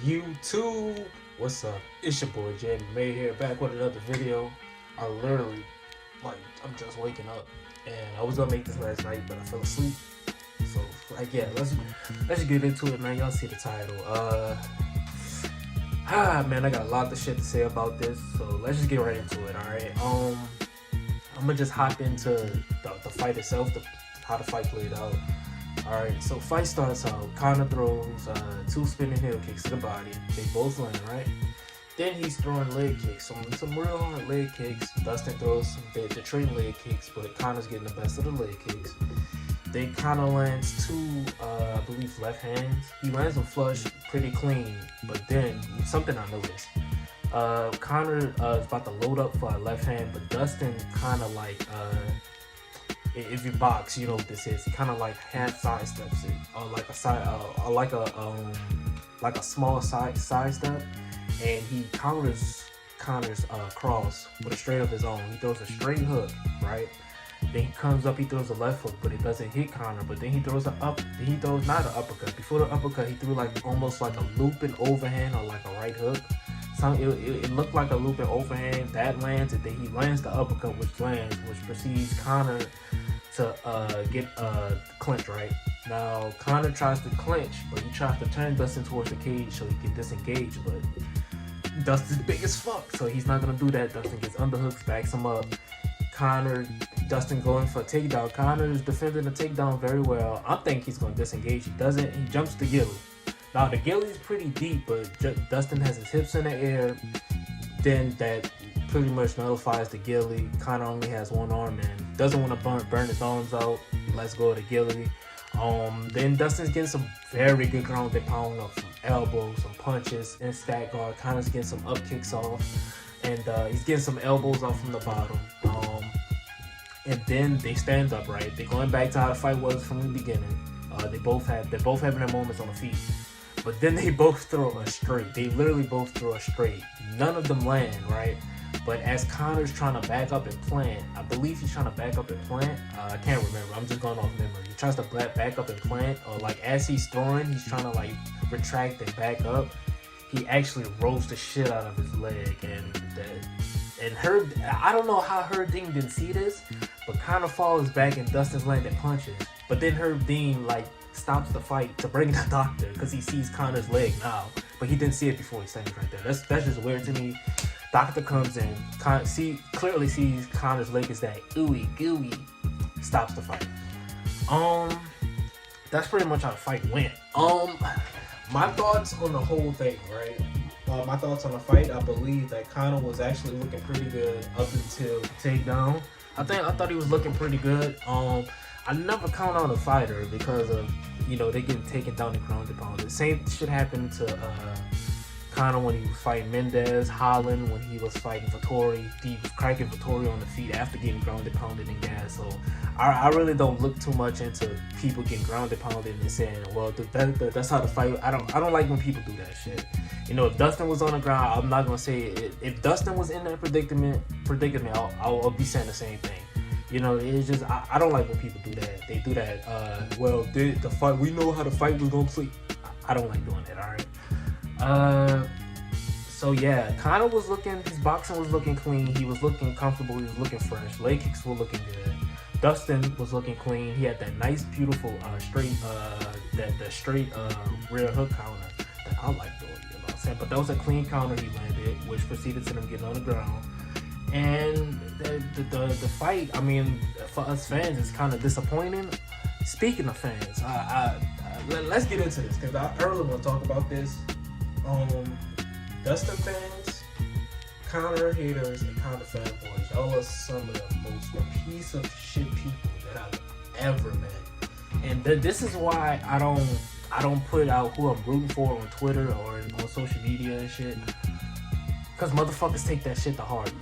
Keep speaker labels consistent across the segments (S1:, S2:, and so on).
S1: YouTube, what's up? It's your boy Jamie May here, back with another video. I literally, I'm just waking up, and I was gonna make this last night, but I fell asleep. So, yeah, let's just get into it, man. Y'all see the title. Man, I got a lot of shit to say about this, so let's just get right into it. All right. I'm gonna just hop into the fight itself, how the fight played out. Alright, so fight starts out. Conor throws 2 spinning heel kicks to the body. They both land, right? Then he's throwing leg kicks, some real hard leg kicks. Dustin throws some the trading leg kicks, but Conor's getting the best of the leg kicks. Then Conor lands 2, I believe, left hands. He lands them flush, pretty clean, but then something I noticed. Conor is about to load up for a left hand, but Dustin kind of if you box, you know what this is. He kind of hand sidesteps it, or like a small sidestep, and he counters Conor's cross with a straight of his own. He throws a straight hook, right? Then he comes up, he throws a left hook, but it doesn't hit Conor. But then he throws he throws not an uppercut. Before the uppercut, he threw almost like a looping overhand or like a right hook. It looked like a looping overhand that lands, and then he lands the uppercut, which precedes Conor to get clinch, right? Now Conor tries to clinch, but he tries to turn Dustin towards the cage so he can disengage, but Dustin's big as fuck, so he's not gonna do that. Dustin gets underhooks, backs him up. Dustin going for a takedown. Conor is defending the takedown very well. I think he's gonna disengage. He doesn't. He jumps the gilly. Now the gilly is pretty deep, but Dustin has his hips in the air. Then that pretty much nullifies the gilly. Conor only has one arm and doesn't want to burn his arms out. He lets go of the gilly. Then Dustin's getting some very good ground and pound of some elbows, some punches, and stack guard. Conor's getting some up kicks off, and he's getting some elbows off from the bottom. And then they stand up, right? They're going back to how the fight was from the beginning. They're both having their moments on the feet. But then they both throw a straight. They literally both throw a straight. None of them land, right? But as Conor's trying to back up and plant, I believe he's trying to back up and plant. I can't remember. I'm just going off memory. He tries to back up and plant, or as he's throwing, he's trying to retract and back up. He actually rolls the shit out of his leg, and Herb, I don't know how Herb Dean didn't see this, but Conor falls back and Dustin's landing punches. But then Herb Dean stops the fight to bring the doctor because he sees Conor's leg now, but he didn't see it before he stands right there. That's just weird to me. Doctor comes in, clearly sees Conor's leg is that ooey gooey, stops the fight. That's pretty much how the fight went. My thoughts on the whole thing, right? My thoughts on the fight, I believe that Conor was actually looking pretty good up until takedown. I thought he was looking pretty good. I never count on a fighter because of, they getting taken down and ground and pounded. The same shit happened to Conor when he was fighting Mendez, Holland when he was fighting Vettori. He was cracking Vettori on the feet after getting grounded, pounded, and gas. So I really don't look too much into people getting grounded, pounded, and saying, well, that's how the fight. I don't like when people do that shit. If Dustin was on the ground, I'm not gonna say it. If Dustin was in that predicament, I'll be saying the same thing. It's just I don't like when people do that. They do that. The fight. We know how the fight was gonna play. I don't like doing that. All right. So yeah, Conor was his boxing was looking clean. He was looking comfortable. He was looking fresh. Leg kicks were looking good. Dustin was looking clean. He had that nice, beautiful straight, that straight rear hook counter that I like doing. You know what I'm saying? But that was a clean counter he landed, which proceeded to them getting on the ground. And the fight, I mean, for us fans, it's kind of disappointing. Speaking of fans, let's get into this because I really want to talk about this. Dustin fans, Conor haters, and Conor fanboys, y'all are some of the most piece of shit people that I've ever met. And this is why I don't put out who I'm rooting for on Twitter or on social media and shit. Because motherfuckers take that shit to heart.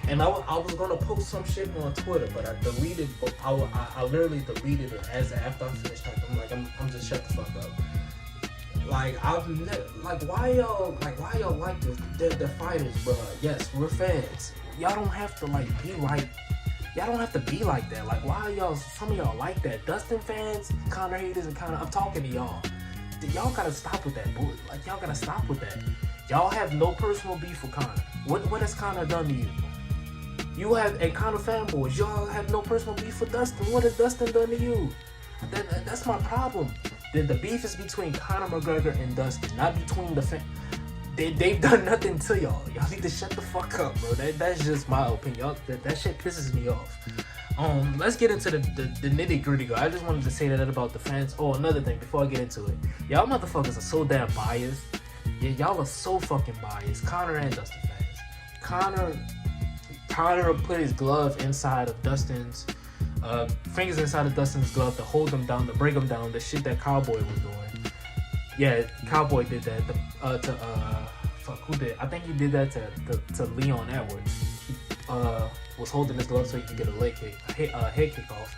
S1: And I was gonna post some shit on Twitter, but I deleted. I literally deleted it after I finished typing. I'm just shut the fuck up. Why y'all like this? They're fighters, bro. Yes, we're fans. Y'all don't have to be like. Y'all don't have to be like that. Why y'all? Some of y'all like that. Dustin fans, Conor haters, and I'm talking to y'all. y'all gotta stop with that, boy. Like, y'all gotta stop with that. Y'all have no personal beef with Conor. What has Conor done to you? You have, and Conor fanboys, y'all have no personal beef with Dustin. What has Dustin done to you? That's my problem. The beef is between Conor McGregor and Dustin, not between the fans. They've done nothing to y'all. Y'all need to shut the fuck up, bro. That's just my opinion. That shit pisses me off. Let's get into the nitty gritty. I just wanted to say that about the fans. Oh, another thing before I get into it, y'all motherfuckers are so damn biased. Yeah, y'all are so fucking biased. Conor and Dustin fans. Conor put his glove inside of Dustin's fingers inside of Dustin's glove to hold him down, to break him down. The shit that Cowboy was doing. Yeah, Cowboy did that. Who did? I think he did that to Leon Edwards. He was holding his glove so he could get a leg kick, a head kick off.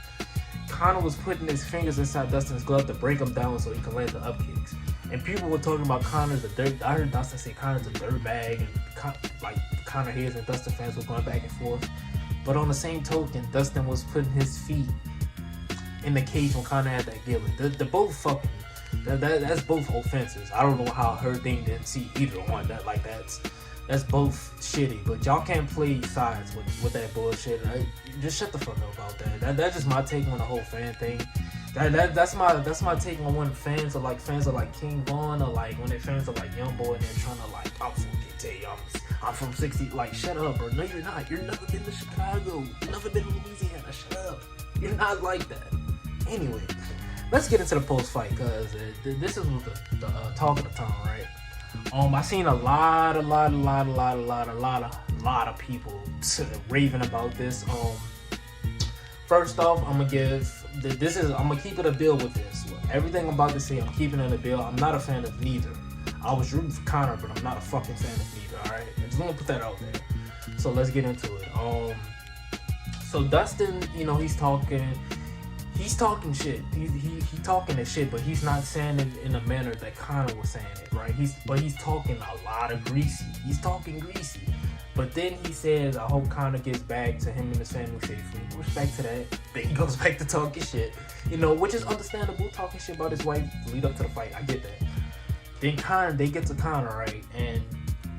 S1: Conor was putting his fingers inside Dustin's glove to break him down so he could land the up kicks. And people were talking about Conor's a dirt. I heard Dustin say Conor's a dirtbag, and like Conor heads and Dustin fans were going back and forth. But on the same token, Dustin was putting his feet in the cage when Conor had that gillet. They're both fucking. That's both offenses. I don't know how her thing didn't see either one. That's both shitty. But y'all can't play sides with that bullshit. Just shut the fuck up about that. That's just my take on the whole fan thing. That's my take on when fans are like King Von, or like when fans are like Young Boy and they're trying to like, I'm from KT, I'm from 60. Like, shut up, bro. No, you're not. You've never been to Chicago. You've never been to Louisiana. Shut up. You're not like that. Anyway, let's get into the post fight, because this is the talk of the town, right? I seen a lot of people raving about this. First off, I'm gonna keep it a bill with this. Everything I'm about to say, I'm keeping it a bill. I'm not a fan of neither. I was rooting for Conor, but I'm not a fucking fan of neither. All right, I just want to put that out there. So let's get into it. So Dustin, he's talking shit. He talking that shit, but he's not saying it in a manner that Conor was saying it, right? He's talking a lot of greasy. He's talking greasy. But then he says, I hope Conor gets back to him and his family safely. Respect to that. Then he goes back to talking shit, which is understandable. Talking shit about his wife lead up to the fight. I get that. Then they get to Conor, right? And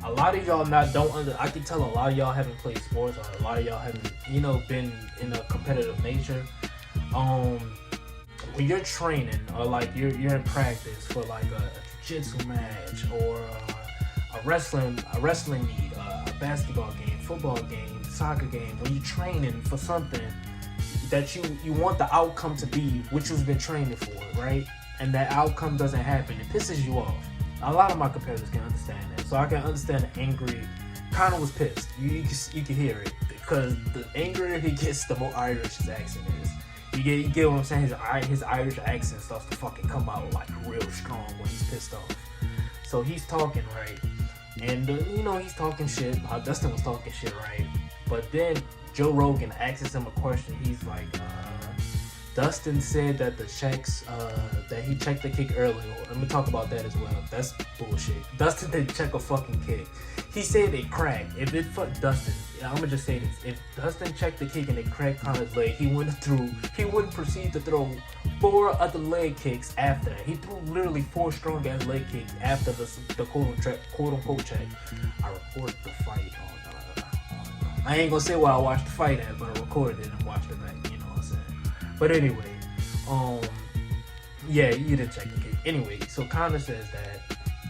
S1: a lot of y'all I can tell a lot of y'all haven't played sports, or a lot of y'all haven't, been in a competitive nature. When you're training, or like you're in practice for like a jiu-jitsu match, or a wrestling meet, a basketball game, football game, soccer game, when you're training for something that you want the outcome to be what you've been training for, right? And that outcome doesn't happen, it pisses you off. A lot of my competitors can understand that, so I can understand the angry. Conor was pissed. You can hear it, because the angrier he gets, the more Irish his accent is. You get what I'm saying? His Irish accent starts to fucking come out like real strong when he's pissed off. So he's talking, right? And he's talking shit. Dustin was talking shit, right? But then Joe Rogan asks him a question. He's like, Dustin said that that he checked the kick earlier. Let me talk about that as well. That's bullshit. Dustin didn't check a fucking kick. He said it cracked. If it fucked Dustin, I'm gonna just say this: if Dustin checked the kick and it cracked Conor's leg, he wouldn't proceed to throw 4 other leg kicks after that. He threw literally 4 strong ass leg kicks after the quote unquote check. I recorded the fight. I ain't gonna say where I watched the fight at, but I recorded it and watched it back. You know what I'm saying? But anyway, yeah, you didn't check the kick. Anyway, so Conor says that.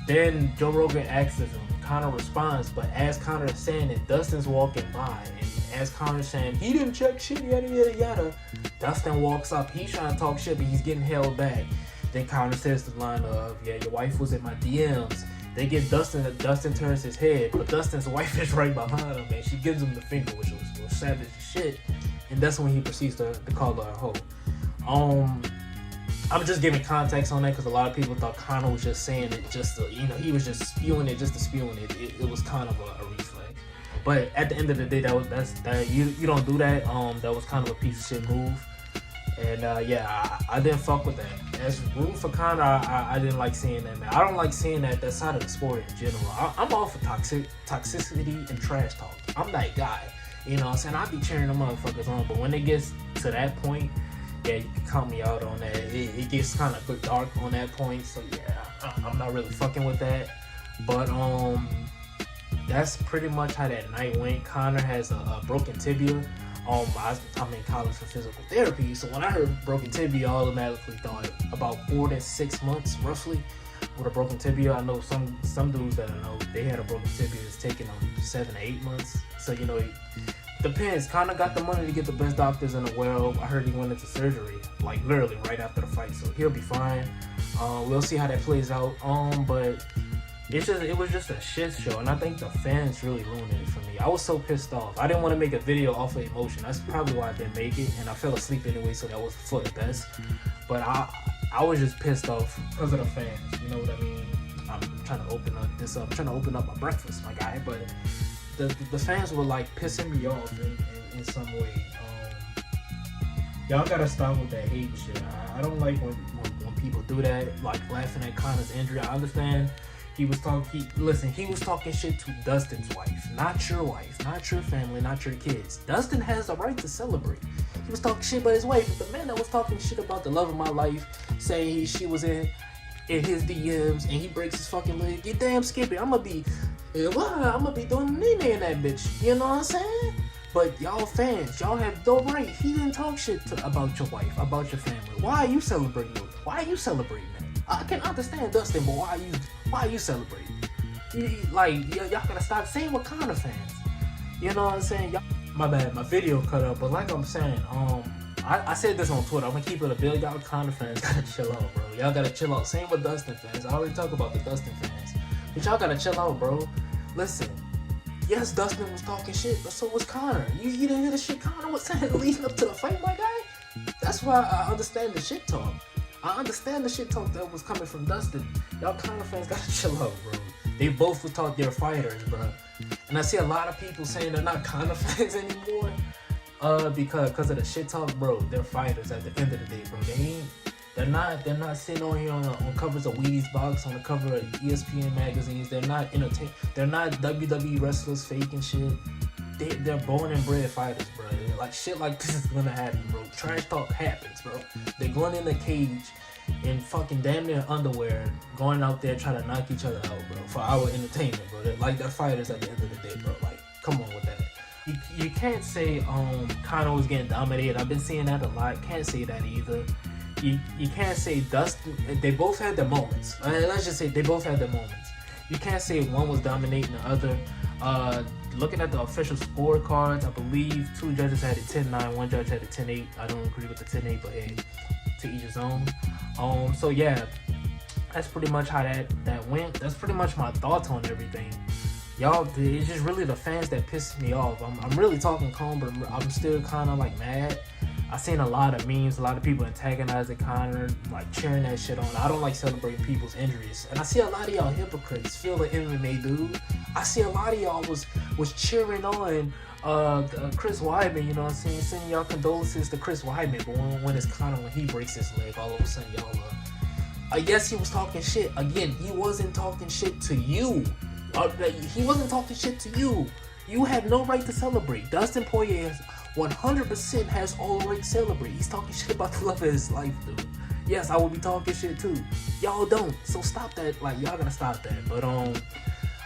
S1: Then Joe Rogan asks him. Conor responds, but as Conor is saying it, Dustin's walking by, and as Conor's saying he didn't check shit, yada yada yada, Dustin walks up. He's trying to talk shit, but he's getting held back. Then Conor says the line of, "Yeah, your wife was in my DMs." They get Dustin. Dustin turns his head, but Dustin's wife is right behind him, and she gives him the finger, which was savage as shit. And that's when he proceeds to call her a hoe. I'm just giving context on that because a lot of people thought Conor was just saying it just to, he was just spewing it just to spewing it. It was kind of a reflex. But at the end of the day, you don't do that. That was kind of a piece of shit move. And yeah, I didn't fuck with that. As room for Conor, I didn't like seeing that, man. I don't like seeing that side of the sport in general. I'm all for toxicity and trash talk. I'm that guy. You know what I'm saying? I be cheering them motherfuckers on, but when it gets to that point, yeah, you can count me out on that. It gets kind of dark on that point, so yeah. I'm not really fucking with that. But that's pretty much how that night went. Conor has a broken tibia. I'm in college for physical therapy, so when I heard broken tibia, I automatically thought about 4 to 6 months, roughly, with a broken tibia. I know some dudes that I know, they had a broken tibia. It's taking them 7 to 8 months. So it depends. Conor got the money to get the best doctors in the world. I heard he went into surgery, like literally right after the fight, so he'll be fine. We'll see how that plays out. But it was just a shit show, and I think the fans really ruined it for me. I was so pissed off. I didn't want to make a video off of emotion. That's probably why I didn't make it, and I fell asleep anyway, so that was for the best. But I was just pissed off because of the fans. You know what I mean? I'm trying to open up my breakfast, my guy. But the fans were like pissing me off in some way. Y'all gotta stop with that hate shit. I don't like when people do that, like laughing at Conor's injury. I understand. He was talking shit to Dustin's wife, not your wife, not your family, not your kids. Dustin has the right to celebrate. He was talking shit about his wife, but the man that was talking shit about the love of my life, saying she was in his DMs and he breaks his fucking leg. You damn Skippy, I'ma be doing nene in that bitch. You know what I'm saying? But y'all fans, y'all have no right. He didn't talk shit about your wife, about your family. Why are you celebrating it? Why are you celebrating that? I can understand Dustin, but why are you celebrating? Y'all gotta stop saying what Conor fans. You know what I'm saying? My bad, my video cut up, but like I'm saying, I said this on Twitter. I'm gonna keep it a bill. Y'all Conor fans gotta chill out, bro. Y'all gotta chill out. Same with Dustin fans. I already talked about the Dustin fans, but y'all gotta chill out, bro. Listen, yes, Dustin was talking shit, but so was Conor. You didn't hear the shit Conor was saying leading up to the fight, my guy? That's why I understand the shit talk. I understand the shit talk that was coming from Dustin. Y'all Conor fans gotta chill out, bro. They both were taught they're fighters, bro. And I see a lot of people saying they're not Conor fans anymore, because of the shit talk, bro. They're fighters at the end of the day, bro. They're not sitting on here on covers of Wheaties Box, on the cover of ESPN magazines. They're not They're not WWE wrestlers faking shit. They're born and bred fighters, bro. Like shit like this is gonna happen, bro. Trash talk happens, bro. They're going in the cage in fucking damn near underwear, going out there trying to knock each other out, bro, for our entertainment, bro. They're fighters at the end of the day, bro. Like, come on with that. You can't say Conor was getting dominated. I've been seeing that a lot. Can't say that either. You can't say Dustin. They both had their moments. Let's just say they both had their moments. You can't say one was dominating the other. Looking at the official scorecards, I believe 2 judges had it 10-9, 1 judge had it 10-8. I don't agree with the 10-8, but hey, to each his own. So yeah, that's pretty much how that went. That's pretty much my thoughts on everything. Y'all, it's just really the fans that piss me off. I'm really talking calm, but I'm still kind of like mad. I seen a lot of memes, a lot of people antagonizing Conor, like cheering that shit on. I don't like celebrating people's injuries, and I see a lot of y'all hypocrites. Feel the MMA dude. I see a lot of y'all was cheering on Chris Weidman. You know what I'm saying? Sending y'all condolences to Chris Weidman, but when it's Conor, when he breaks his leg, all of a sudden y'all. I guess he was talking shit again. He wasn't talking shit to you. He wasn't talking shit to you. You had no right to celebrate. Dustin Poirier 100% has all right to celebrate. He's talking shit about the love of his life, dude. Yes, I will be talking shit too. Y'all don't. So stop that. Like, y'all gotta stop that. But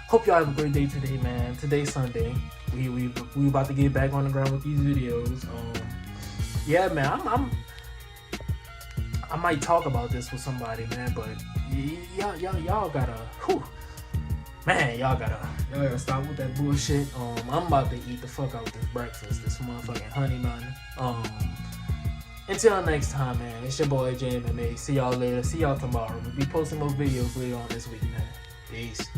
S1: hope y'all have a great day today, man. Today's Sunday. We about to get back on the ground with these videos. Yeah, man. I might talk about this with somebody, man. But y'all gotta. Whew. Man, y'all gotta stop with that bullshit. I'm about to eat the fuck out with this breakfast, this motherfucking honey bun. Until next time, man, it's your boy JMMA. See y'all later. See y'all tomorrow. We'll be posting more videos later on this week, man. Peace.